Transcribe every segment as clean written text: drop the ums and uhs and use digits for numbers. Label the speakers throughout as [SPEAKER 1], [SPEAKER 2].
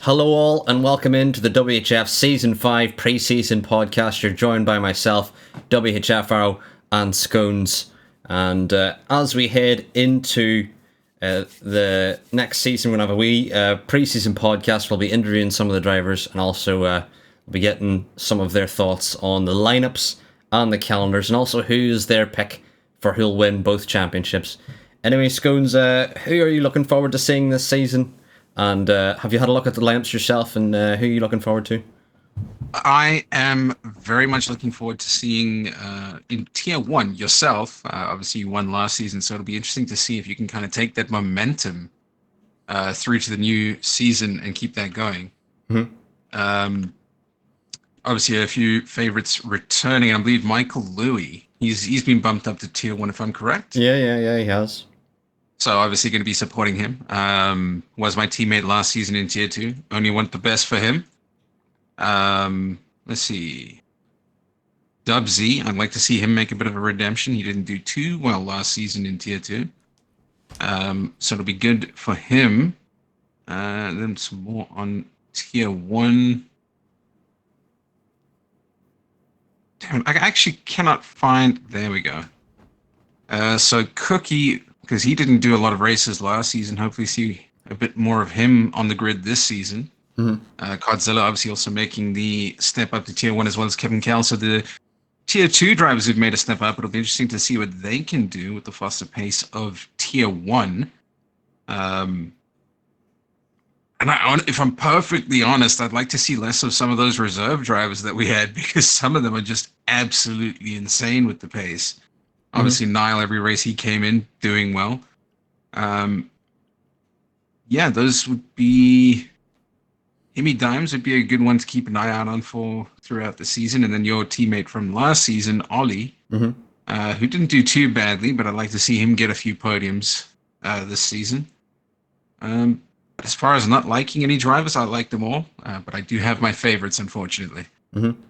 [SPEAKER 1] Hello all and welcome into the WHF Season 5 pre-season podcast. You're joined by myself, WHF Arrow and Scones. And as we head into the next season, we're going to have a wee pre-season podcast. We'll be interviewing some of the drivers and also we'll be getting some of their thoughts on the lineups and the calendars and also who's their pick for who'll win both championships. Anyway, Scones, who are you looking forward to seeing this season? And have you had a look at the lineups yourself, and who are you looking forward to?
[SPEAKER 2] I am very much looking forward to seeing in Tier 1 yourself. Obviously, you won last season, so it'll be interesting to see if you can kind of take that momentum through to the new season and keep that going.
[SPEAKER 1] Mm-hmm.
[SPEAKER 2] Obviously, a few favorites returning. I believe Michael Louis. He's been bumped up to Tier 1, if I'm correct.
[SPEAKER 1] Yeah, he has.
[SPEAKER 2] So obviously going to be supporting him. Was my teammate last season in Tier 2. Only want the best for him. Let's see. Dub Z, I'd like to see him make a bit of a redemption. He didn't do too well last season in Tier 2. So it'll be good for him. Then some more on Tier 1. Damn, I actually cannot find... There we go. So Cookie... because he didn't do a lot of races last season. Hopefully see a bit more of him on the grid this season.
[SPEAKER 1] Mm-hmm.
[SPEAKER 2] Godzilla obviously also making the step up to Tier 1 as well as Kevin Kell. So the Tier 2 drivers who've made a step up, it'll be interesting to see what they can do with the faster pace of Tier 1. And if I'm perfectly honest, I'd like to see less of some of those reserve drivers that we had because some of them are just absolutely insane with the pace. Obviously, Niall, every race he came in, doing well. Yeah, those would be... Himi Dimes would be a good one to keep an eye out on for throughout the season. And then your teammate from last season, Ollie, who didn't do too badly, but I'd like to see him get a few podiums this season. As far as not liking any drivers, I like them all. But I do have my favorites, unfortunately.
[SPEAKER 1] Mm-hmm.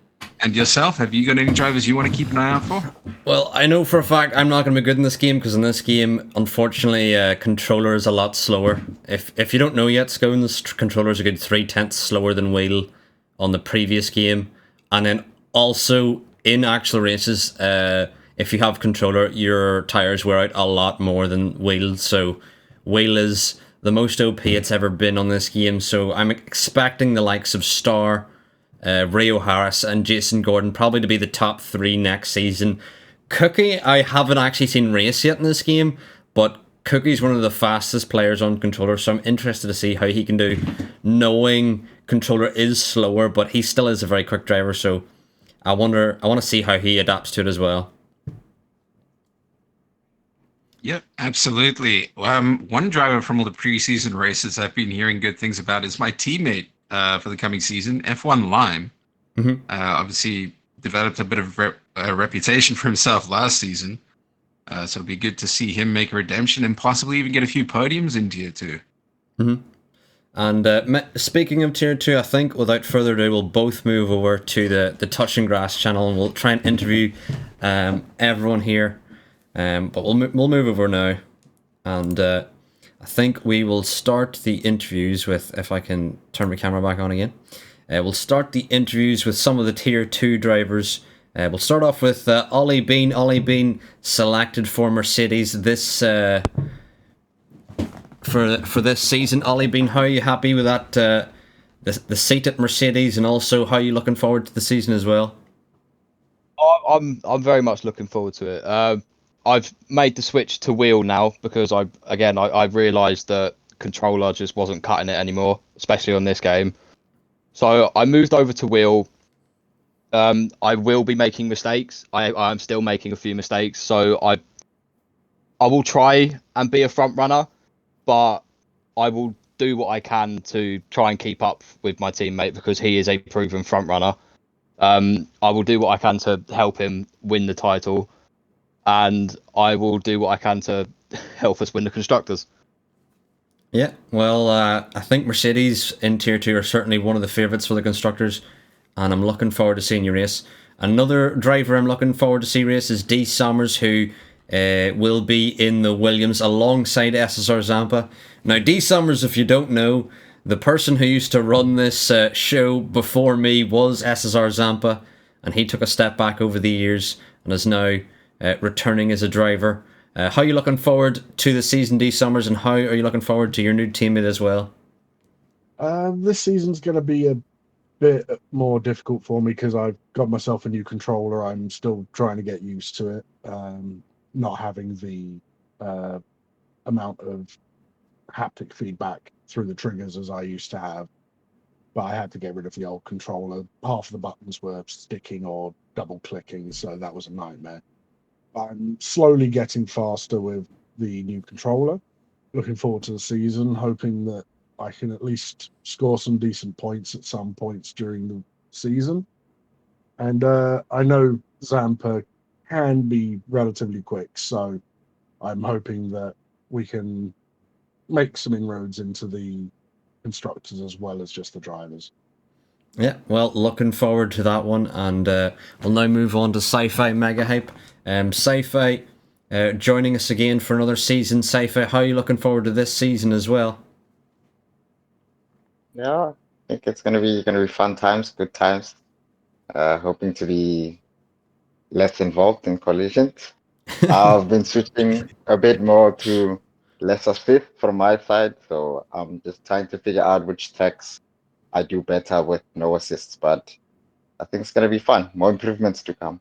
[SPEAKER 2] And yourself, have you got any drivers you want to keep an eye out for?
[SPEAKER 1] Well, I know for a fact I'm not going to be good in this game because in this game, unfortunately, controller is a lot slower. If you don't know yet, Scones, controller is a good 0.3 slower than wheel on the previous game. And then also in actual races, if you have controller, your tires wear out a lot more than wheel. So wheel is the most OP it's ever been on this game. So I'm expecting the likes of Star, Rio Harris and Jason Gordon probably to be the top 3 next season. Cookie, I haven't actually seen race yet in this game, but Cookie's one of the fastest players on controller, so I'm interested to see how he can do, knowing controller is slower, but he still is a very quick driver, so I want to see how he adapts to it as well.
[SPEAKER 2] Yep, absolutely. One driver from all the preseason races I've been hearing good things about is my teammate for the coming season, F1 Lime. Obviously developed a bit of a reputation for himself last season. So it'll be good to see him make a redemption and possibly even get a few podiums in Tier 2.
[SPEAKER 1] And speaking of Tier 2, I think without further ado, we'll both move over to the Touch and Grass channel and we'll try and interview everyone here. But we'll move over now. And I think we will start the interviews with, if I can turn my camera back on again. We'll start the interviews with some of the Tier 2 drivers. We'll start off with Ollie Bean. Ollie Bean selected for Mercedes this for this season. Ollie Bean, how are you happy with that the seat at Mercedes, and also how are you looking forward to the season as well?
[SPEAKER 3] I'm very much looking forward to it. I've made the switch to wheel now because I realised that controller just wasn't cutting it anymore, especially on this game. So I moved over to wheel. I will be making mistakes. I'm still making a few mistakes, so I will try and be a front runner, but I will do what I can to try and keep up with my teammate because he is a proven front runner. I will do what I can to help him win the title. And I will do what I can to help us win the Constructors.
[SPEAKER 1] Yeah, well, I think Mercedes in Tier 2 are certainly one of the favourites for the Constructors, and I'm looking forward to seeing you race. Another driver I'm looking forward to see race is D. Sommers, who will be in the Williams alongside SSR Zampa. Now, D. Sommers, if you don't know, the person who used to run this show before me was SSR Zampa, and he took a step back over the years and is now returning as a driver. How are you looking forward to the season, D Summers, and how are you looking forward to your new teammate as well?
[SPEAKER 4] This season's going to be a bit more difficult for me because I've got myself a new controller. I'm still trying to get used to it. Not having the amount of haptic feedback through the triggers as I used to have. But I had to get rid of the old controller. Half of the buttons were sticking or double clicking, so that was a nightmare. I'm slowly getting faster with the new controller. Looking forward to the season, hoping that I can at least score some decent points at some points during the season. And I know Zampa can be relatively quick, so I'm hoping that we can make some inroads into the constructors as well as just the drivers.
[SPEAKER 1] Yeah, well, looking forward to that one, and we'll now move on to Sci-Fi Mega Hype. Sci-Fi joining us again for another season. Sci-Fi, how are you looking forward to this season as well?
[SPEAKER 5] Yeah, I think it's gonna be fun times, good times. Hoping to be less involved in collisions. I've been switching a bit more to less assist from my side, so I'm just trying to figure out which techs I do better with no assists, but I think it's gonna be fun. More improvements to come.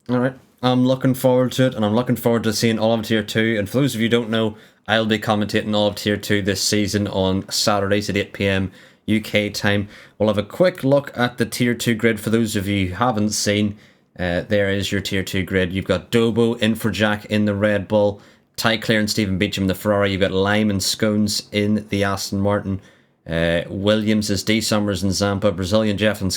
[SPEAKER 1] All right, I'm looking forward to it, and I'm looking forward to seeing all of Tier 2. And for those of you who don't know, I'll be commentating all of Tier 2 this season on Saturdays at 8 PM UK time. We'll have a quick look at the Tier 2 grid for those of you who haven't seen. There is your Tier 2 grid. You've got Dobo, Infrajack in the Red Bull, Ty Clear and Stephen Beecham in the Ferrari. You've got Lime and Scones in the Aston Martin. Williams is D Summers and Zampa, Brazilian Jeff and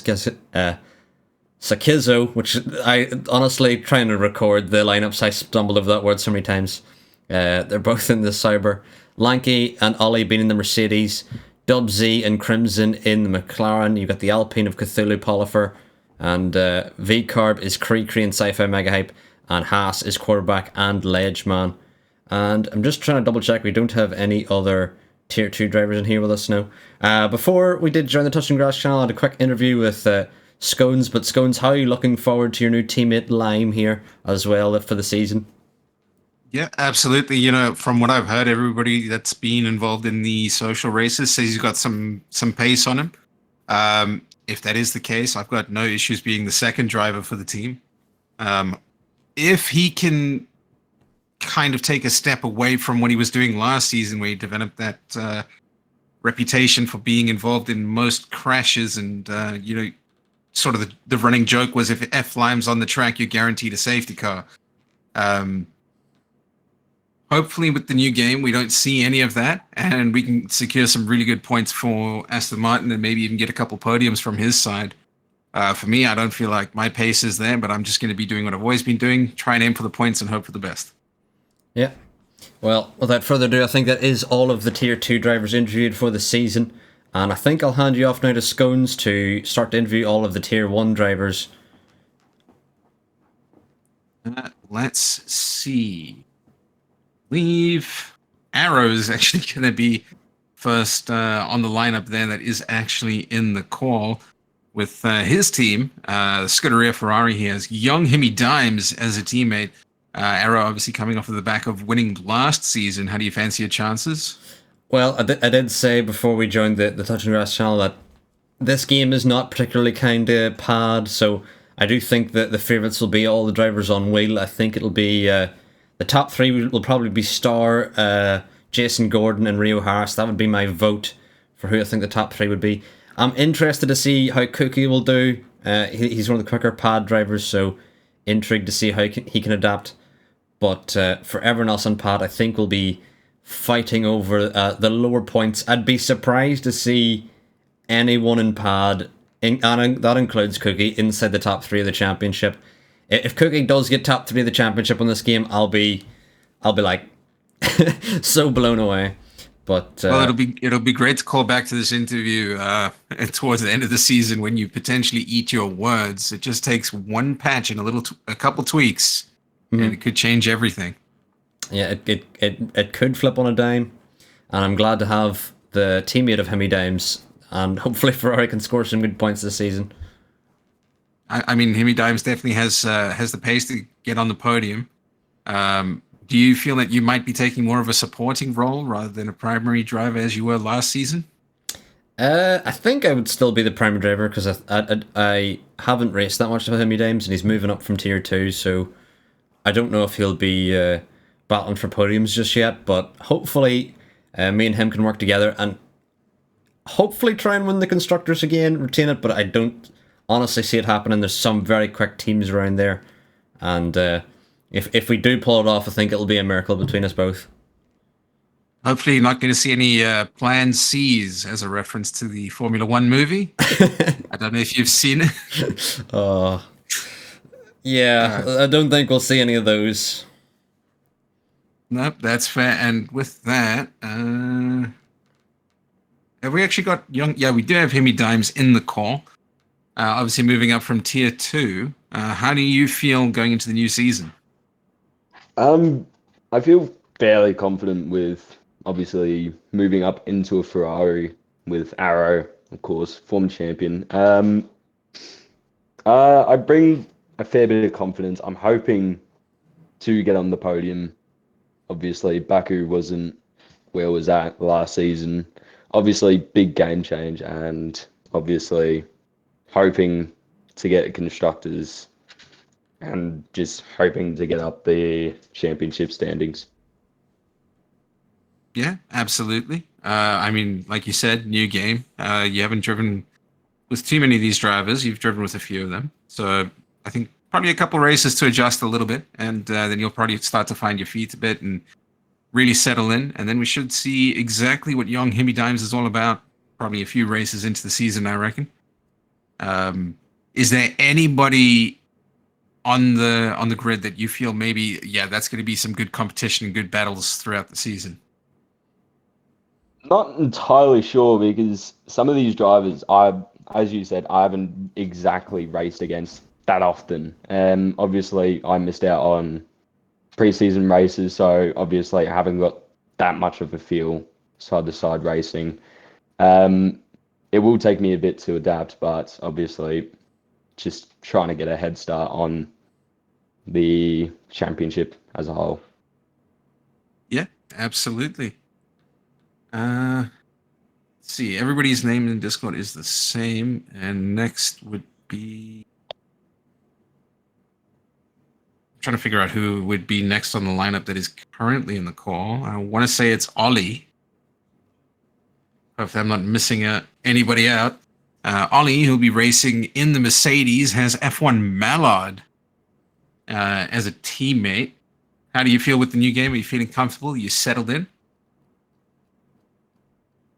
[SPEAKER 1] Sakizo, which I honestly, trying to record the lineups, I stumbled over that word so many times. They're both in the Cyber. Lanky and Ollie being in the Mercedes. Dub Z and Crimson in the McLaren. You've got the Alpine of Cthulhu Polifer. And V-Carb is Cree and Sci-Fi Mega Hype. And Haas is Quarterback and Ledgeman. And I'm just trying to double check we don't have any other Tier 2 drivers in here with us now. Before we did join the Touch and Grass channel, I had a quick interview with Scones. But Scones, how are you looking forward to your new teammate Lime here as well for the season?
[SPEAKER 2] Yeah, absolutely. You know, from what I've heard, everybody that's been involved in the social races says he's got some pace on him. If that is the case, I've got no issues being the second driver for the team. If he can kind of take a step away from what he was doing last season, where he developed that reputation for being involved in most crashes, and you know, sort of the running joke was if F Lime's on the track, you're guaranteed a safety car. Hopefully with the new game, we don't see any of that, and we can secure some really good points for Aston Martin and maybe even get a couple podiums from his side. For me, I don't feel like my pace is there, but I'm just going to be doing what I've always been doing, try and aim for the points and hope for the best.
[SPEAKER 1] Yeah. Well, without further ado, I think that is all of the Tier 2 drivers interviewed for the season. And I think I'll hand you off now to Scones to start to interview all of the Tier 1 drivers.
[SPEAKER 2] Let's see. Leave Arrow's actually going to be first on the lineup there. That is actually in the call with his team. Scuderia Ferrari. He has young Himi Dimes as a teammate. Arrow obviously coming off of the back of winning last season. How do you fancy your chances?
[SPEAKER 1] Well, I did say before we joined the Touch and Grass channel that this game is not particularly kind of pad, so I do think that the favourites will be all the drivers on wheel. I think it'll be the top three will probably be Star, Jason Gordon and Rio Harris. That would be my vote for who I think the top three would be. I'm interested to see how Cookie will do. He's one of the quicker pad drivers, so intrigued to see how he can adapt. But for everyone else on pad, I think we'll be fighting over the lower points. I'd be surprised to see anyone in pad, and that includes Cookie, inside the top three of the championship. If Cookie does get top three of the championship on this game, I'll be like so blown away. But
[SPEAKER 2] well, it'll be great to call back to this interview towards the end of the season when you potentially eat your words. It just takes one patch and a couple tweaks, and it could change everything.
[SPEAKER 1] Yeah, it could flip on a dime, and I'm glad to have the teammate of Hemi Dimes, and hopefully Ferrari can score some good points this season.
[SPEAKER 2] I mean, Hemi Dimes definitely has the pace to get on the podium. Do you feel that you might be taking more of a supporting role rather than a primary driver as you were last season?
[SPEAKER 1] I think I would still be the primary driver because I haven't raced that much with Hemi Dimes, and he's moving up from tier 2, so I don't know if he'll be battling for podiums just yet, but hopefully me and him can work together and hopefully try and win the Constructors again, retain it, but I don't honestly see it happening. There's some very quick teams around there, and if we do pull it off, I think it'll be a miracle between us both.
[SPEAKER 2] Hopefully, you're not going to see any Plan C's as a reference to the Formula One movie. I don't know if you've seen it.
[SPEAKER 1] Yeah, I don't think we'll see any of those.
[SPEAKER 2] Nope, that's fair. And with that, have we actually got young? Yeah, we do have Hemi Dimes in the call. Obviously, moving up from tier 2. How do you feel going into the new season?
[SPEAKER 6] I feel fairly confident with obviously moving up into a Ferrari with Arrow, of course, former champion. I bring a fair bit of confidence. I'm hoping to get on the podium. Obviously, Baku wasn't where it was at last season. Obviously, big game change, and obviously hoping to get Constructors and just hoping to get up the championship standings.
[SPEAKER 2] Yeah, absolutely. I mean, like you said, new game. You haven't driven with too many of these drivers. You've driven with a few of them. So I think probably a couple races to adjust a little bit, and then you'll probably start to find your feet a bit and really settle in. And then we should see exactly what young Hemi Dimes is all about. Probably a few races into the season, I reckon. Is there anybody on the grid that you feel maybe, yeah, that's going to be some good competition and good battles throughout the season?
[SPEAKER 6] Not entirely sure because some of these drivers, as you said, I haven't exactly raced against that often. Obviously, I missed out on preseason races, so obviously I haven't got that much of a feel side-to-side racing. It will take me a bit to adapt, but obviously just trying to get a head start on the championship as a whole.
[SPEAKER 2] Yeah, absolutely. Let's see, everybody's name in Discord is the same, and next would be... I'm trying to figure out who would be next on the lineup that is currently in the call. I want to say it's Ollie. If I'm not missing anybody out. Ollie, who'll be racing in the Mercedes, has F1 Mallard as a teammate. How do you feel with the new game? Are you feeling comfortable? Are you settled in?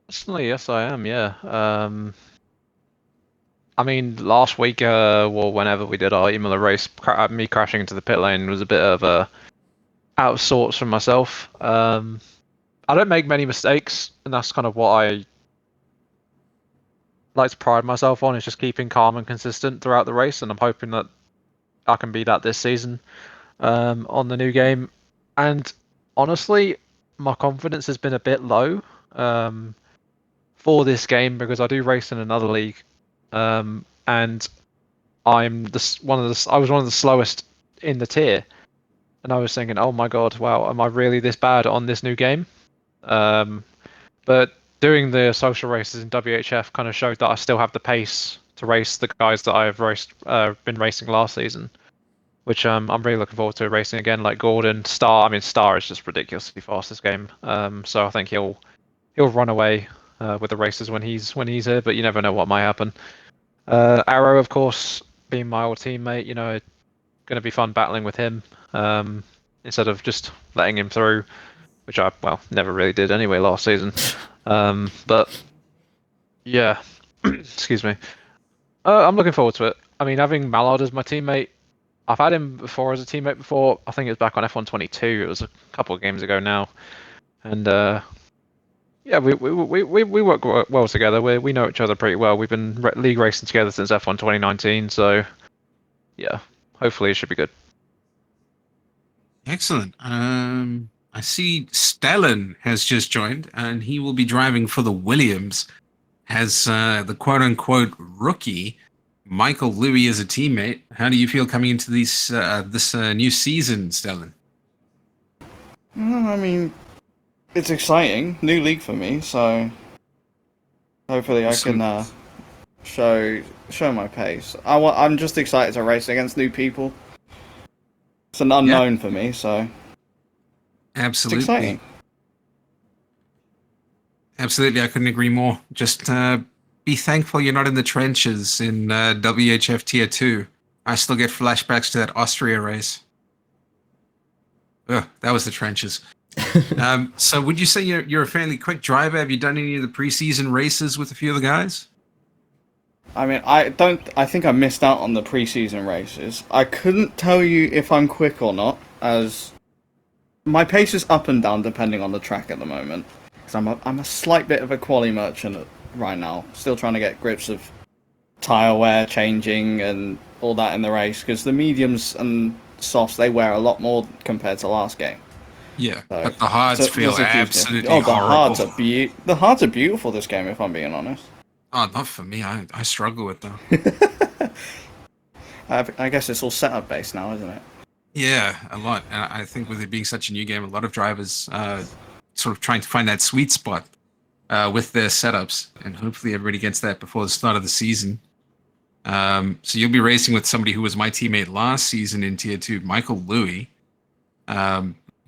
[SPEAKER 7] Personally, yes, I am. Yeah. I mean, last week, well, whenever we did our Imola race, me crashing into the pit lane was a bit of a out of sorts for myself. I don't make many mistakes, and that's kind of what I like to pride myself on, is just keeping calm and consistent throughout the race, and I'm hoping that I can be that this season on the new game. And honestly, my confidence has been a bit low for this game because I do race in another league, and I'm one of the slowest in the tier, and I was thinking, oh my god, wow, am I really this bad on this new game? But doing the social races in WHF kind of showed that I still have the pace to race the guys that I've been racing last season, which I'm really looking forward to racing again, like Gordon, Star. I mean, Star is just ridiculously fast this game, so I think he'll run away with the races when he's here, but you never know what might happen. Arrow, of course, being my old teammate, going to be fun battling with him instead of just letting him through, which I never really did anyway last season. But yeah, excuse me. I'm looking forward to it. I mean, having Mallard as my teammate, I've had him before as a teammate before. I think it was back on F1 22. It was a couple of games ago now, and yeah, we work well together. We know each other pretty well. We've been league racing together since F1 2019. So yeah, hopefully it should be good.
[SPEAKER 2] Excellent. I I see Stellan has just joined, and he will be driving for the Williams. Has the quote-unquote rookie Michael Louis as a teammate. How do you feel coming into this new season, Stellan?
[SPEAKER 8] I mean, it's exciting. New league for me, so hopefully I can show my pace. I'm just excited to race against new people. It's an unknown for me, so
[SPEAKER 2] absolutely,
[SPEAKER 8] it's exciting.
[SPEAKER 2] Absolutely, I couldn't agree more. Just be thankful you're not in the trenches in WHF Tier 2. I still get flashbacks to that Austria race. Ugh, that was the trenches. So would you say you're a fairly quick driver? Have you done any of the preseason races with a few of the guys?
[SPEAKER 8] I mean, I think I missed out on the preseason races. I couldn't tell you if I'm quick or not, as my pace is up and down depending on the track at the moment. Because I'm a slight bit of a quali merchant right now. Still trying to get grips of tyre wear changing and all that in the race. Because the mediums and softs, they wear a lot more compared to last game.
[SPEAKER 2] Yeah, so, but the hards feel absolutely
[SPEAKER 8] the
[SPEAKER 2] horrible.
[SPEAKER 8] The hards are beautiful this game, if I'm being honest.
[SPEAKER 2] Oh, not for me. I struggle with them.
[SPEAKER 8] I guess it's all setup based now, isn't it?
[SPEAKER 2] Yeah, a lot. And I think with it being such a new game, a lot of drivers sort of trying to find that sweet spot with their setups, and hopefully everybody gets that before the start of the season. So you'll be racing with somebody who was my teammate last season in Tier 2, Michael Louis.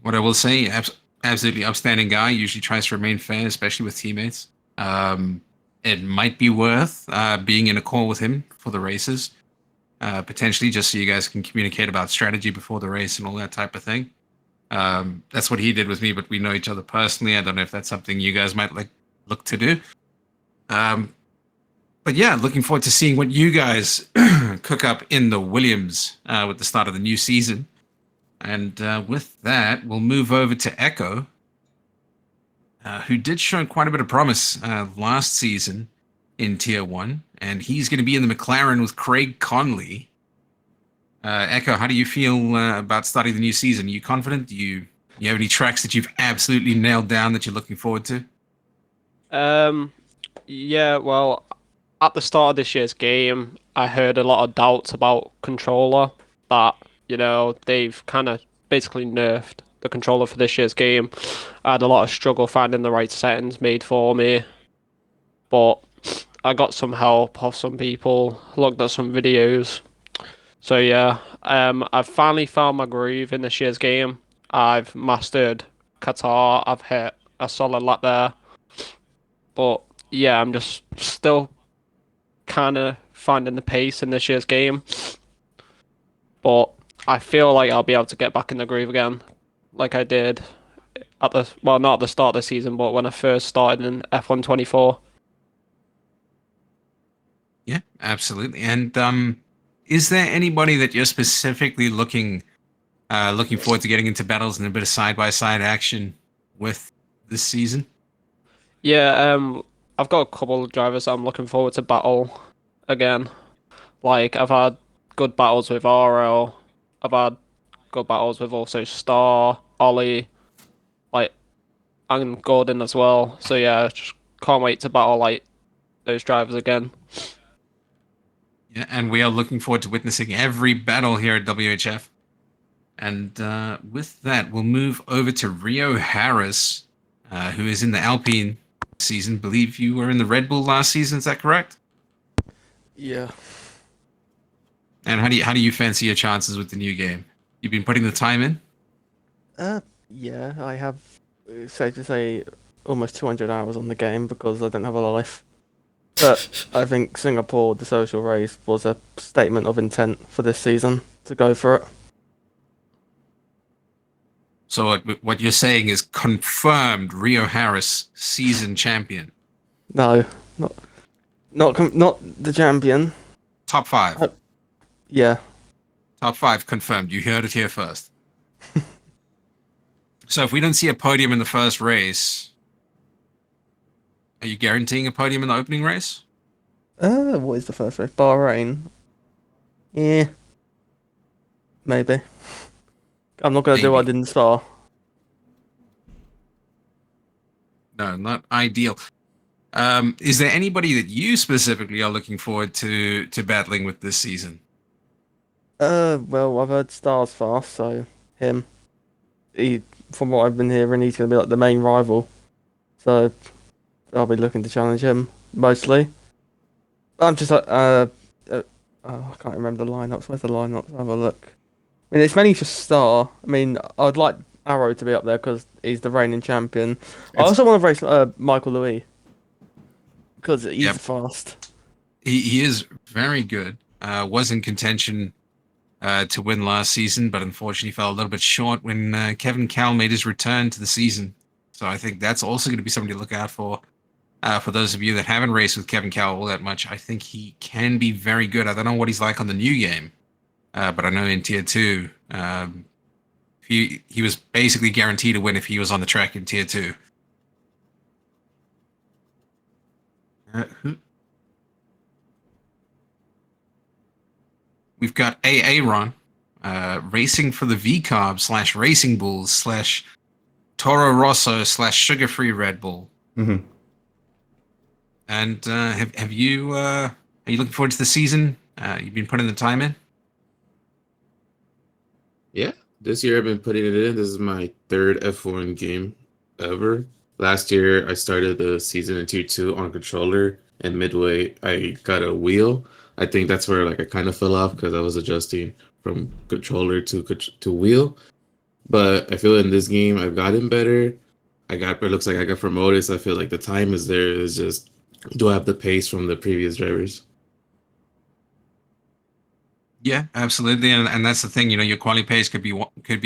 [SPEAKER 2] What I will say, absolutely upstanding guy, usually tries to remain fair, especially with teammates. It might be worth being in a call with him for the races, potentially just so you guys can communicate about strategy before the race and all that type of thing. That's what he did with me, but we know each other personally. I don't know if that's something you guys might look to do. But yeah, looking forward to seeing what you guys cook up in the Williams with the start of the new season. And with that, we'll move over to Echo, who did show quite a bit of promise last season in Tier 1. And he's going to be in the McLaren with Craig Conley. Echo, how do you feel about starting the new season? Are you confident? Do you have any tracks that you've absolutely nailed down that you're looking forward to?
[SPEAKER 9] Yeah, well, at the start of this year's game, I heard a lot of doubts about controller, that, they've kind of basically nerfed the controller for this year's game. I had a lot of struggle finding the right settings made for me, but I got some help off some people, looked at some videos. So yeah, I've finally found my groove in this year's game. I've mastered Qatar, I've hit a solid lap there. But yeah, I'm just still kind of finding the pace in this year's game. But I feel like I'll be able to get back in the groove again, like I did not at the start of the season, but when I first started in F1 24.
[SPEAKER 2] Yeah, absolutely. And is there anybody that you're specifically looking forward to getting into battles and a bit of side-by-side action with this season?
[SPEAKER 9] Yeah, I've got a couple of drivers that I'm looking forward to battle again. Like, I've had good battles with RL, I've had good battles with also Star, Ollie, and Gordon as well. So yeah, just can't wait to battle those drivers again.
[SPEAKER 2] Yeah, and we are looking forward to witnessing every battle here at WHF. And with that, we'll move over to Rio Harris, who is in the Alpine season. Believe you were in the Red Bull last season, is that correct?
[SPEAKER 10] Yeah.
[SPEAKER 2] And how do you fancy your chances with the new game? You've been putting the time in?
[SPEAKER 10] Yeah, I have, safe to say, almost 200 hours on the game because I don't have a life. But I think Singapore, the social race, was a statement of intent for this season to go for it.
[SPEAKER 2] So what you're saying is confirmed Rio Harris season champion?
[SPEAKER 10] No, not the champion.
[SPEAKER 2] Top 5?
[SPEAKER 10] Yeah.
[SPEAKER 2] Top 5 confirmed. You heard it here first. So if we don't see a podium in the first race, are you guaranteeing a podium in the opening race?
[SPEAKER 10] What is the first race? Bahrain. Yeah. Maybe. I'm not going to do what I did in Spa.
[SPEAKER 2] No, not ideal. Is there anybody that you specifically are looking forward to battling with this season?
[SPEAKER 10] Well, I've heard Stars fast, so him. From what I've been hearing, he's going to be like the main rival. So I'll be looking to challenge him mostly. I'm just like, I can't remember the lineups. Where's the lineups? Have a look. I mean, it's mainly just Star. I mean, I'd like Arrow to be up there because he's the reigning champion. I also want to race Michael Louis because he's fast.
[SPEAKER 2] He is very good. Was in contention to win last season, but unfortunately fell a little bit short when Kevin Cal made his return to the season. So I think that's also going to be something to look out for. For those of you that haven't raced with Kevin Cal all that much, I think he can be very good. I don't know what he's like on the new game, but I know in Tier 2, he was basically guaranteed to win if he was on the track in Tier 2. We've got Aaron racing for the VCarb / Racing Bulls / Toro Rosso / Sugar Free Red Bull.
[SPEAKER 1] Mm-hmm.
[SPEAKER 2] And are you looking forward to the season? You've been putting the time in?
[SPEAKER 11] Yeah, this year I've been putting it in. This is my third F1 game ever. Last year I started the season in Tier 2 on controller, and midway I got a wheel. I think that's where I kind of fell off because I was adjusting from controller to wheel. But I feel in this game I've gotten better. It looks like I got promoted, so I feel like the time is there. It's just, do I have the pace from the previous drivers?
[SPEAKER 2] Yeah, absolutely, and that's the thing. Your quality pace could be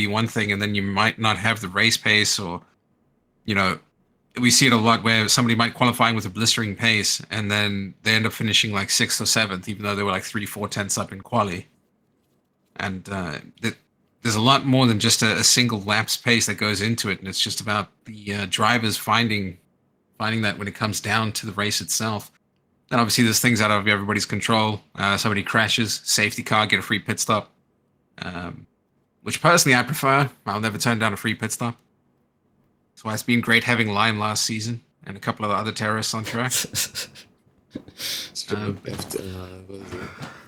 [SPEAKER 2] one thing, and then you might not have the race pace, or we see it a lot where somebody might qualifying with a blistering pace, and then they end up finishing like 6th or 7th, even though they were like 3-4 tenths up in quali. And there's a lot more than just a single lapse pace that goes into it, and it's just about the drivers finding that when it comes down to the race itself. And obviously there's things out of everybody's control. Somebody crashes, safety car, get a free pit stop, which personally I prefer. I'll never turn down a free pit stop. That's why it's been great having Lime last season and a couple of other terrorists on track.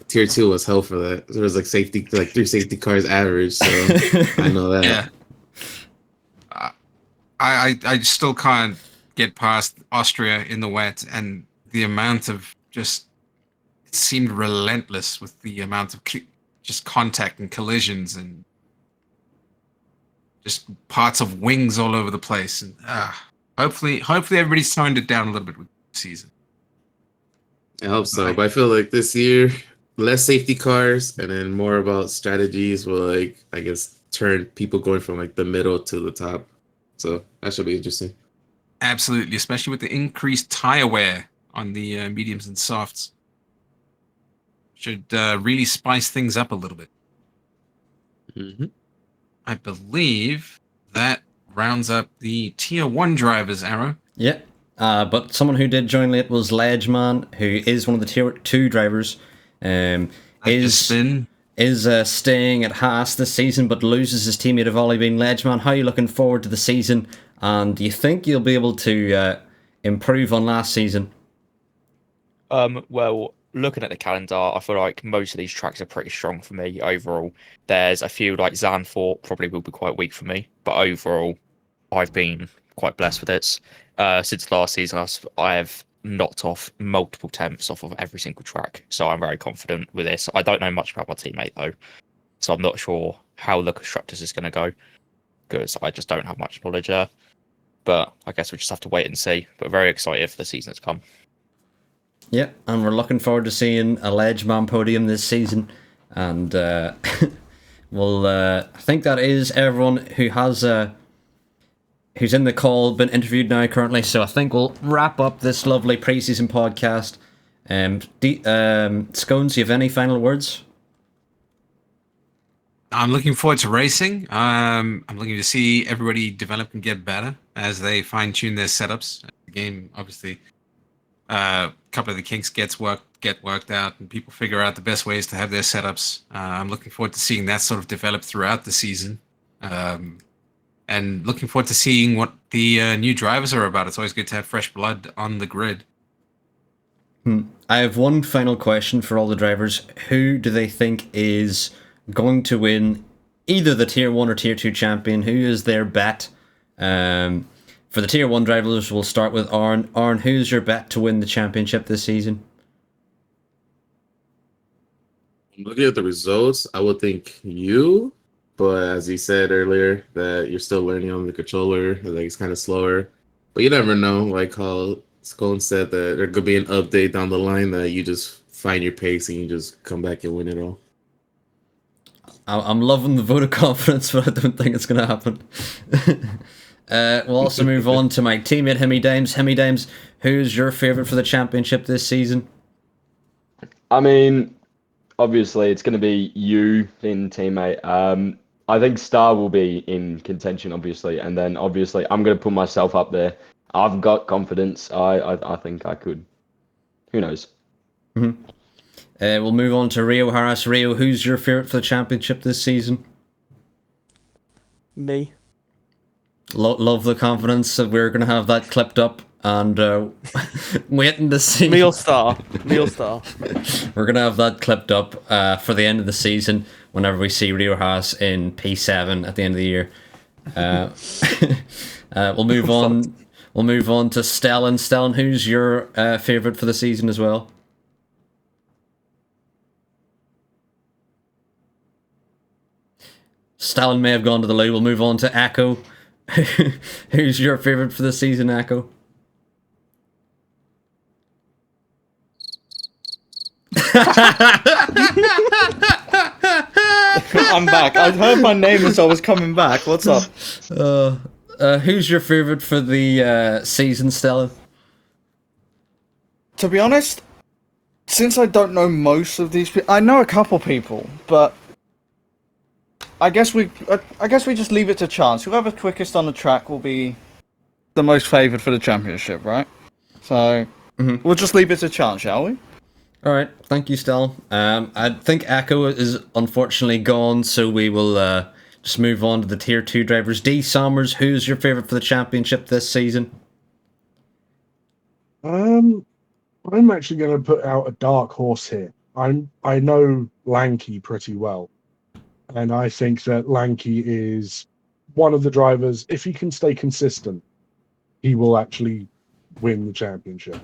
[SPEAKER 11] Tier 2 was hell for that. There was like 3 safety cars average, so I know that.
[SPEAKER 2] Yeah. I still can't get past Austria in the wet, and the amount of it seemed relentless with the amount of just contact and collisions and just parts of wings all over the place. And hopefully everybody's toned it down a little bit with the season.
[SPEAKER 11] I hope so, but I feel like this year, less safety cars and then more about strategies will I guess turn people going from the middle to the top. So that should be interesting.
[SPEAKER 2] Absolutely, especially with the increased tire wear on the mediums and softs. Should really spice things up a little bit.
[SPEAKER 11] Mm-hmm.
[SPEAKER 2] I believe that rounds up the Tier 1 drivers, Arrow.
[SPEAKER 1] Yeah, but someone who did join late was Ledgeman, who is one of the Tier 2 drivers. Is staying at Haas this season, but loses his teammate of Ollie Bean. Ledgeman, how are you looking forward to the season? And do you think you'll be able to improve on last season?
[SPEAKER 12] Well, looking at the calendar, I feel like most of these tracks are pretty strong for me overall. There's a few like Zandvoort probably will be quite weak for me, but overall, I've been quite blessed with it. Since last season, I have knocked off multiple temps off of every single track, so I'm very confident with this. I don't know much about my teammate though, so I'm not sure how the constructors is going to go because I just don't have much knowledge there. But I guess we just have to wait and see. But very excited for the season to come.
[SPEAKER 1] Yeah, and we're looking forward to seeing a Ledgeman podium this season. And I think that is everyone who has who's in the call been interviewed now currently. So I think we'll wrap up this lovely preseason podcast. Scones, do you have any final words?
[SPEAKER 2] I'm looking forward to racing. I'm looking to see everybody develop and get better as they fine-tune their setups. The game, obviously, a couple of the kinks get worked out, and people figure out the best ways to have their setups. I'm looking forward to seeing that sort of develop throughout the season. and looking forward to seeing what the new drivers are about. It's always good to have fresh blood on the grid.
[SPEAKER 1] I have one final question for all the drivers. Who do they think is going to win either the Tier 1 or Tier 2 champion? Who is their bet? For the Tier 1 drivers, we'll start with Arn. Arn, who's your bet to win the championship this season?
[SPEAKER 11] Looking at the results, I would think you, but as you said earlier, that you're still learning on the controller, like it's kind of slower. But you never know, like how Scone said that there could be an update down the line that you just find your pace and you just come back and win it all.
[SPEAKER 1] I'm loving the vote of confidence, but I don't think it's going to happen. We'll also move on to my teammate, Hemi Dames. Hemi Dames, who's your favourite for the championship this season?
[SPEAKER 6] I mean, obviously, it's going to be you in teammate. I think Star will be in contention, obviously, and then obviously I'm going to put myself up there. I've got confidence. I think I could. Who knows?
[SPEAKER 1] Mm-hmm. We'll move on to Rio Harris. Rio, who's your favourite for the championship this season?
[SPEAKER 10] Me.
[SPEAKER 1] Love the confidence that we're going to have that clipped up and waiting to see.
[SPEAKER 10] Me or Star. Me or Star.
[SPEAKER 1] We're going to have that clipped up for the end of the season whenever we see Rio Harris in P7 at the end of the year. We'll move on. We'll move on to Stellan. Stellan, who's your favourite for the season as well? Stellan may have gone to the loo. We'll move on to Echo. Who's your favourite for the season, Echo?
[SPEAKER 8] I'm back. I heard my name as I was coming back. What's up?
[SPEAKER 1] Who's your favourite for the season, Stellan?
[SPEAKER 8] To be honest, since I don't know most of these people, I know a couple people, but I guess we just leave it to chance. Whoever's quickest on the track will be the most favoured for the championship, right? So we'll just leave it to chance, shall we?
[SPEAKER 1] All right, thank you, Stellan. I think Echo is unfortunately gone, so we will just move on to the Tier 2 drivers. D. Sommers, who's your favourite for the championship this season?
[SPEAKER 4] I'm actually going to put out a dark horse here. I know Lanky pretty well, and I think that Lanky is one of the drivers. If he can stay consistent, he will actually win the championship.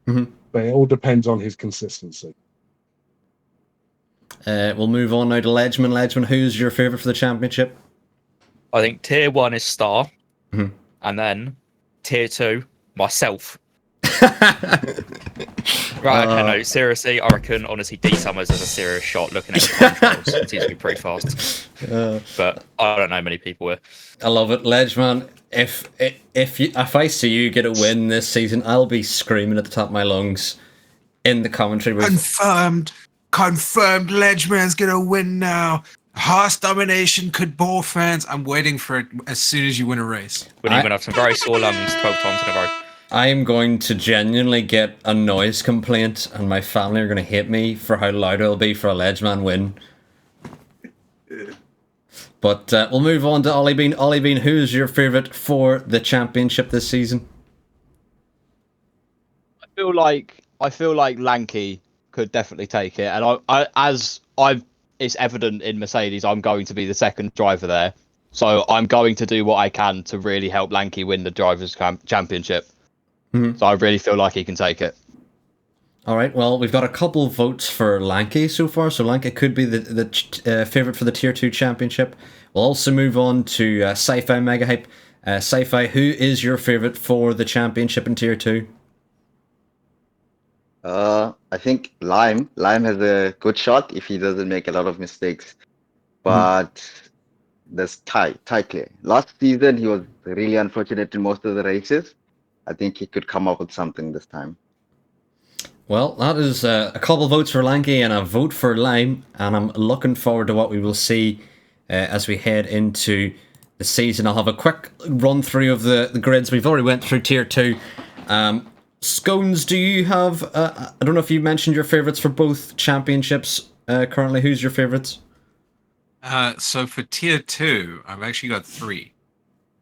[SPEAKER 1] Mm-hmm.
[SPEAKER 4] But it all depends on his consistency.
[SPEAKER 1] We'll move on now to Ledgeman. Ledgeman, who's your favourite for the championship?
[SPEAKER 12] I think Tier 1 is Star, and then Tier 2, myself. Right, okay, no, seriously, I reckon, honestly, D Summers is a serious shot looking at his controls. It seems to be pretty fast. But I don't know many people here.
[SPEAKER 1] I love it. Ledgeman, if I see you get a win this season, I'll be screaming at the top of my lungs in the commentary booth.
[SPEAKER 2] Confirmed, Ledgeman's gonna win now. Haas domination, could ball fans. I'm waiting for it as soon as you win a race.
[SPEAKER 12] We're going to have some very sore lungs 12 times in a row.
[SPEAKER 1] I am going to genuinely get a noise complaint, and my family are going to hate me for how loud it'll be for a Ledgeman win. But we'll move on to Ollie Bean. Ollie Bean, who's your favourite for the championship this season?
[SPEAKER 3] I feel like Lanky could definitely take it, and it's evident in Mercedes I'm going to be the second driver there, so I'm going to do what I can to really help Lanky win the drivers' championship. So I really feel like he can take it.
[SPEAKER 1] All right, well, we've got a couple votes for Lanky so far, so Lanky could be the favourite for the Tier 2 championship. We'll also move on to Sci-Fi Mega Hype. Sci-Fi, who is your favourite for the championship in Tier 2?
[SPEAKER 5] I think Lime. Lime has a good shot if he doesn't make a lot of mistakes. But there's Ty Clear. Last season, he was really unfortunate in most of the races. I think he could come up with something this time.
[SPEAKER 1] Well, that is a couple votes for Lanky and a vote for Lime, and I'm looking forward to what we will see as we head into the season. I'll have a quick run through of the grids. We've already went through Tier 2. Scones, do you have... I don't know if you mentioned your favourites for both championships currently. Who's your favourites?
[SPEAKER 2] So for Tier 2, I've actually got 3.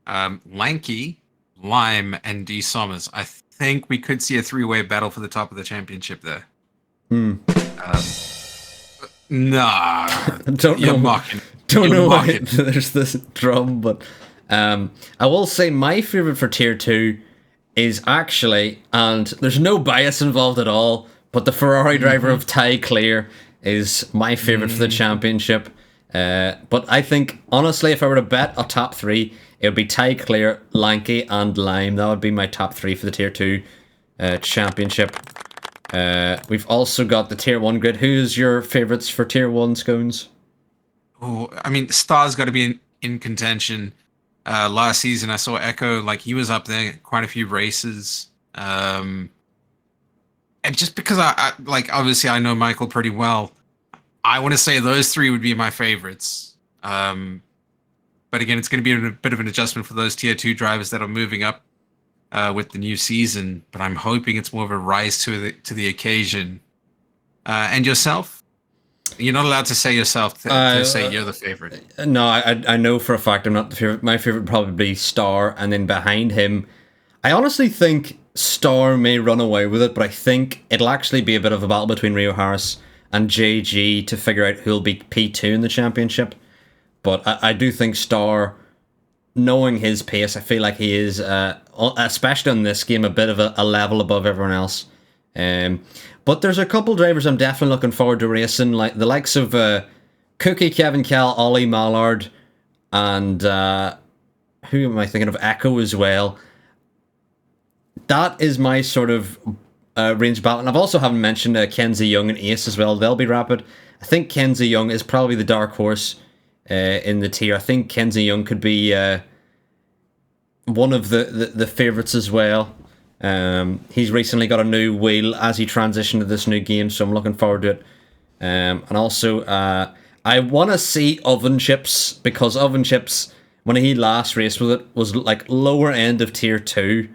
[SPEAKER 2] Lanky, Lime, and D Summers. I think we could see a three-way battle for the top of the championship there. Nah,
[SPEAKER 1] Don't
[SPEAKER 2] you're
[SPEAKER 1] know.
[SPEAKER 2] mocking.
[SPEAKER 1] Don't
[SPEAKER 2] You're
[SPEAKER 1] know why
[SPEAKER 2] mocking.
[SPEAKER 1] there's this drum, but I will say my favorite for tier 2 is actually, and there's no bias involved at all, but the Ferrari driver of Ty Clear is my favorite for the championship. But I think, honestly, if I were to bet a top 3, it would be Ty Clear, Lanky, and Lime. That would be my top 3 for the tier 2 championship. We've also got the tier 1 grid. Who's your favorites for tier 1, Scones?
[SPEAKER 2] Oh, I mean, Star's got to be in contention. Last season, I saw Echo, like, he was up there quite a few races. And just because I like, obviously, I know Michael pretty well, I want to say those 3 would be my favorites. But again, it's going to be a bit of an adjustment for those tier 2 drivers that are moving up with the new season. But I'm hoping it's more of a rise to the occasion. And yourself? You're not allowed to say yourself to say you're the favorite.
[SPEAKER 1] No, I know for a fact I'm not the favorite. My favorite would probably be Star, and then behind him, I honestly think Star may run away with it, but I think it'll actually be a bit of a battle between Rio Harris and JG to figure out who'll be P2 in the championship. But I do think Star, knowing his pace, I feel like he is, especially in this game, a bit of a level above everyone else. But there's a couple drivers I'm definitely looking forward to racing, like the likes of Cookie, Kevin Kell, Ollie Mallard, and who am I thinking of? Echo as well. That is my sort of range battle. And I've also haven't mentioned Kenzie Young and Ace as well. They'll be rapid. I think Kenzie Young is probably the dark horse in the tier. I think Kenzie Young could be one of the favourites as well. He's recently got a new wheel as he transitioned to this new game, so I'm looking forward to it. And also, I want to see Oven Chips, because Oven Chips, when he last raced with it, was like lower end of tier 2,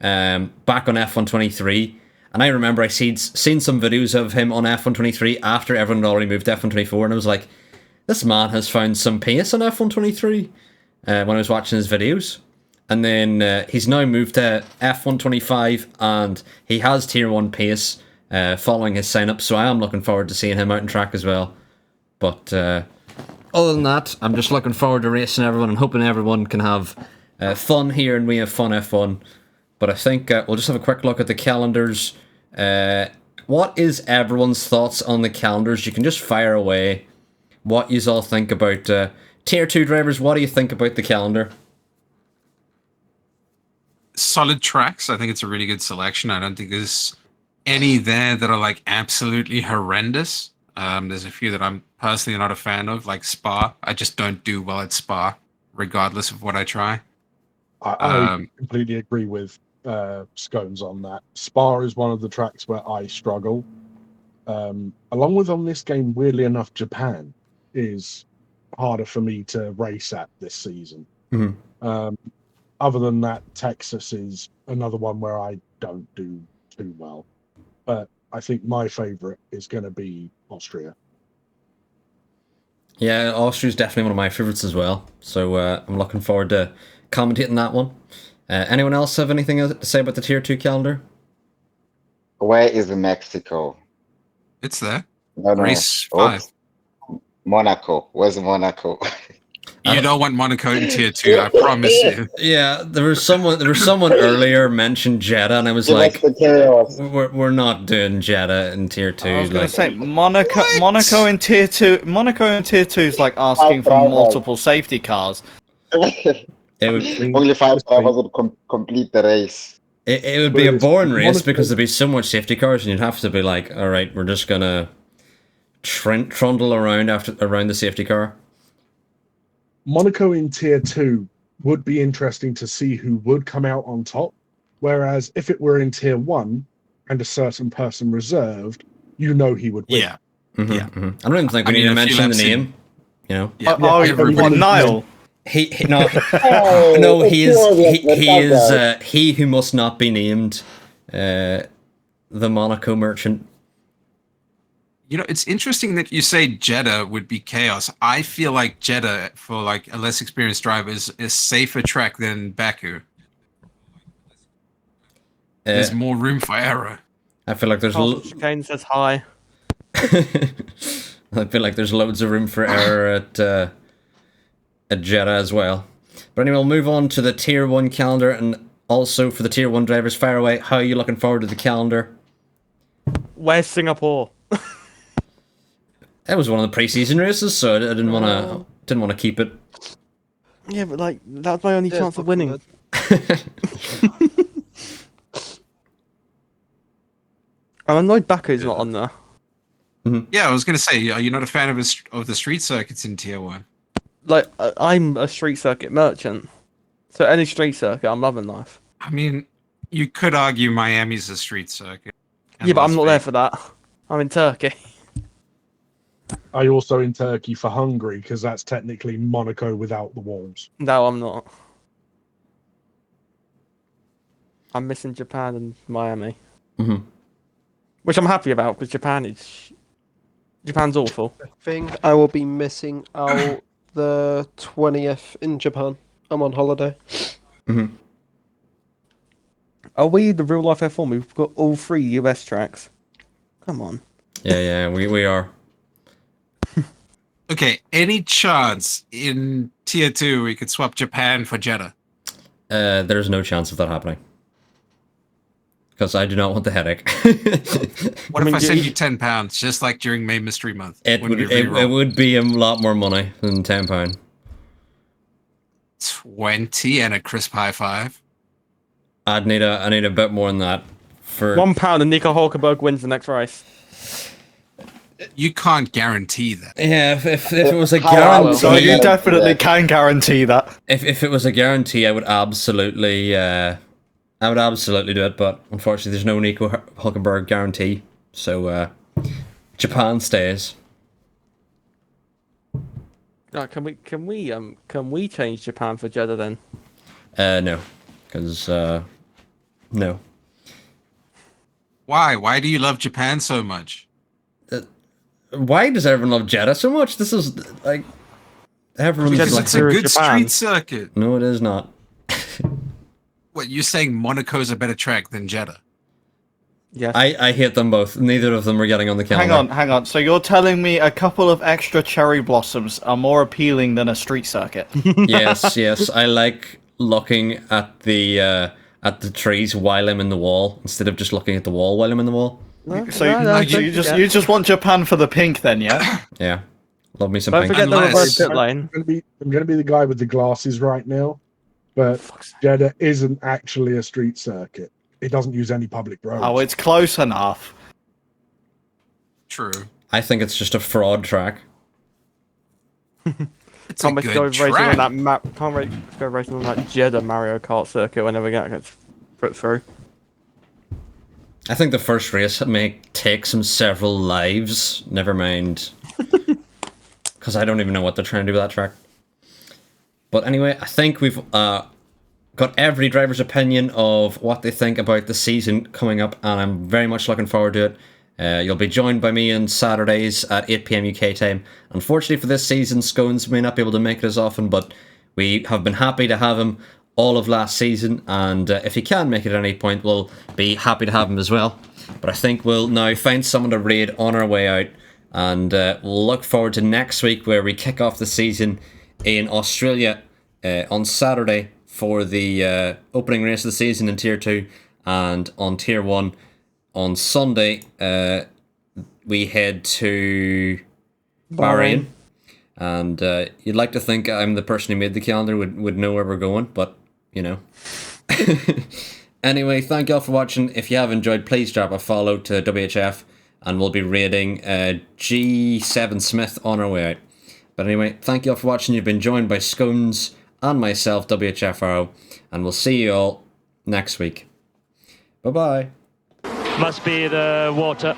[SPEAKER 1] back on F123. And I remember I seen some videos of him on F123 after everyone had already moved to F124, and I was like, this man has found some pace on F123 when I was watching his videos. And then he's now moved to F125, and he has tier 1 pace following his sign up, so I am looking forward to seeing him out in track as well. But other than that, I'm just looking forward to racing everyone and hoping everyone can have fun here and we have fun F1. But I think we'll just have a quick look at the calendars. What is everyone's thoughts on the calendars? You can just fire away what you all think about tier 2 drivers. What do you think about the calendar?
[SPEAKER 2] Solid tracks. I think it's a really good selection. I don't think there's any there that are like absolutely horrendous. There's a few that I'm personally not a fan of, like Spa. I just don't do well at Spa, regardless of what I try.
[SPEAKER 4] I completely agree with Scones on that. Spa is one of the tracks where I struggle. Along with on this game, weirdly enough, Japan is harder for me to race at this season.
[SPEAKER 1] Mm-hmm.
[SPEAKER 4] Other than that, Texas is another one where I don't do too well. But I think my favorite is going to be Austria.
[SPEAKER 1] Yeah, Austria's definitely one of my favorites as well. So I'm looking forward to commentating that one. Anyone else have anything to say about the tier 2 calendar?
[SPEAKER 5] Where is Mexico?
[SPEAKER 2] It's there.
[SPEAKER 5] No.
[SPEAKER 2] Race 5.
[SPEAKER 5] Monaco. Where's Monaco?
[SPEAKER 2] You don't want Monaco in tier 2, I promise you.
[SPEAKER 1] Yeah, there was someone earlier mentioned Jeddah, and I was like, we're not doing Jeddah in tier 2.
[SPEAKER 8] I was going to say Monaco in tier 2. Monaco in tier 2 is like asking for multiple safety cars.
[SPEAKER 5] Only 5 drivers would complete the race.
[SPEAKER 1] It would be a boring race because there'd be so much safety cars, and you'd have to be like, all right, we're just gonna trundle around around the safety car.
[SPEAKER 4] Monaco in tier 2 would be interesting to see who would come out on top. Whereas if it were in tier 1 and a certain person reserved, he would win.
[SPEAKER 2] Yeah.
[SPEAKER 1] Mm-hmm,
[SPEAKER 2] yeah.
[SPEAKER 1] Mm-hmm. I don't even think we need to mention the name. You know.
[SPEAKER 8] Yeah. Niall.
[SPEAKER 1] He who must not be named, the Monaco merchant.
[SPEAKER 2] You know, it's interesting that you say Jeddah would be chaos. I feel like Jeddah, for like a less experienced driver, is a safer track than Baku. There's more room for error.
[SPEAKER 1] I feel like there's
[SPEAKER 10] Chicane says hi.
[SPEAKER 1] I feel like there's loads of room for error at Jeddah as well. But anyway, we'll move on to the Tier 1 calendar, and also for the Tier 1 drivers. Fire away. How are you looking forward to the calendar?
[SPEAKER 10] Where's Singapore?
[SPEAKER 1] It was one of the pre-season races, so I didn't want to keep it.
[SPEAKER 10] Yeah, but like that was my only chance of winning. I'm annoyed Baku's not on there.
[SPEAKER 2] Yeah, I was gonna say, are you not a fan of the street circuits in Tier 1?
[SPEAKER 10] Like I'm a street circuit merchant, so any street circuit, I'm loving life.
[SPEAKER 2] I mean, you could argue Miami's a street circuit.
[SPEAKER 10] Yeah, but I'm not there for that. I'm in Turkey.
[SPEAKER 4] Are you also in Turkey for Hungary? Because that's technically Monaco without the walls.
[SPEAKER 10] No, I'm not. I'm missing Japan and Miami. Which I'm happy about, because Japan's awful.
[SPEAKER 9] I think I will be missing out the 20th in Japan. I'm on holiday.
[SPEAKER 10] Are we the real life F1? We've got all 3 US tracks. Come on.
[SPEAKER 1] Yeah, we are.
[SPEAKER 2] Okay, any chance in Tier 2 we could swap Japan for Jeddah?
[SPEAKER 1] There's no chance of that happening. Because I do not want the headache.
[SPEAKER 2] What if I send you £10, just like during May Mystery Month?
[SPEAKER 1] It would be a lot more money than £10.
[SPEAKER 2] 20 and a crisp high five.
[SPEAKER 1] I need a bit more than that. For
[SPEAKER 10] £1 and Nico Hulkenberg wins the next race.
[SPEAKER 2] You can't guarantee that.
[SPEAKER 1] Yeah, if it was a guarantee,
[SPEAKER 8] so you definitely can guarantee that.
[SPEAKER 1] If it was a guarantee, I would absolutely do it. But unfortunately, there's no Nico Hulkenberg guarantee, so Japan stays.
[SPEAKER 10] Can we change Japan for Jeddah then?
[SPEAKER 1] No, because no.
[SPEAKER 2] Why? Why do you love Japan so much?
[SPEAKER 1] Why does everyone love Jeddah so much? This is like everyone's
[SPEAKER 2] because
[SPEAKER 1] like,
[SPEAKER 2] it's a good street circuit.
[SPEAKER 1] No, it is not.
[SPEAKER 2] What, you're saying Monaco's a better track than Jeddah?
[SPEAKER 10] Yeah.
[SPEAKER 1] I hate them both. Neither of them are getting on the calendar.
[SPEAKER 8] Hang on. So you're telling me a couple of extra cherry blossoms are more appealing than a street circuit?
[SPEAKER 1] Yes. I like looking at the trees while I'm in the wall instead of just looking at the wall while I'm in the wall.
[SPEAKER 8] So you just want Japan for the pink then, yeah?
[SPEAKER 1] Yeah. Love me some
[SPEAKER 10] Don't
[SPEAKER 1] pink.
[SPEAKER 10] forget the reverse pit lane.
[SPEAKER 4] I'm going to be the guy with the glasses right now, but Jeddah isn't actually a street circuit. It doesn't use any public roads.
[SPEAKER 8] Oh, it's close enough.
[SPEAKER 2] True.
[SPEAKER 1] I think it's just a fraud track.
[SPEAKER 2] It's
[SPEAKER 10] Can't
[SPEAKER 2] a
[SPEAKER 10] wait to go
[SPEAKER 2] good
[SPEAKER 10] racing on
[SPEAKER 2] track.
[SPEAKER 10] that map. Can't wait to go racing on that Jeddah Mario Kart circuit whenever we get put through.
[SPEAKER 1] I think the first race may take several lives. Never mind. Because I don't even know what they're trying to do with that track. But anyway, I think we've got every driver's opinion of what they think about the season coming up, and I'm very much looking forward to it. You'll be joined by me on Saturdays at 8 PM UK time. Unfortunately for this season, Scones may not be able to make it as often, but we have been happy to have him all of last season, and if he can make it at any point, we'll be happy to have him as well. But I think we'll now find someone to raid on our way out, and we'll look forward to next week where we kick off the season in Australia on Saturday for the opening race of the season in Tier 2, and on Tier 1 on Sunday we head to Bahrain. And you'd like to think I'm the person who made the calendar would know where we're going, but you know. Anyway, thank you all for watching. If you have enjoyed, please drop a follow to WHF, and we'll be raiding G7 Smith on our way out. But anyway, thank you all for watching. You've been joined by Scones and myself, WHFRO, and we'll see you all next week. Bye-bye.
[SPEAKER 13] Must be the water.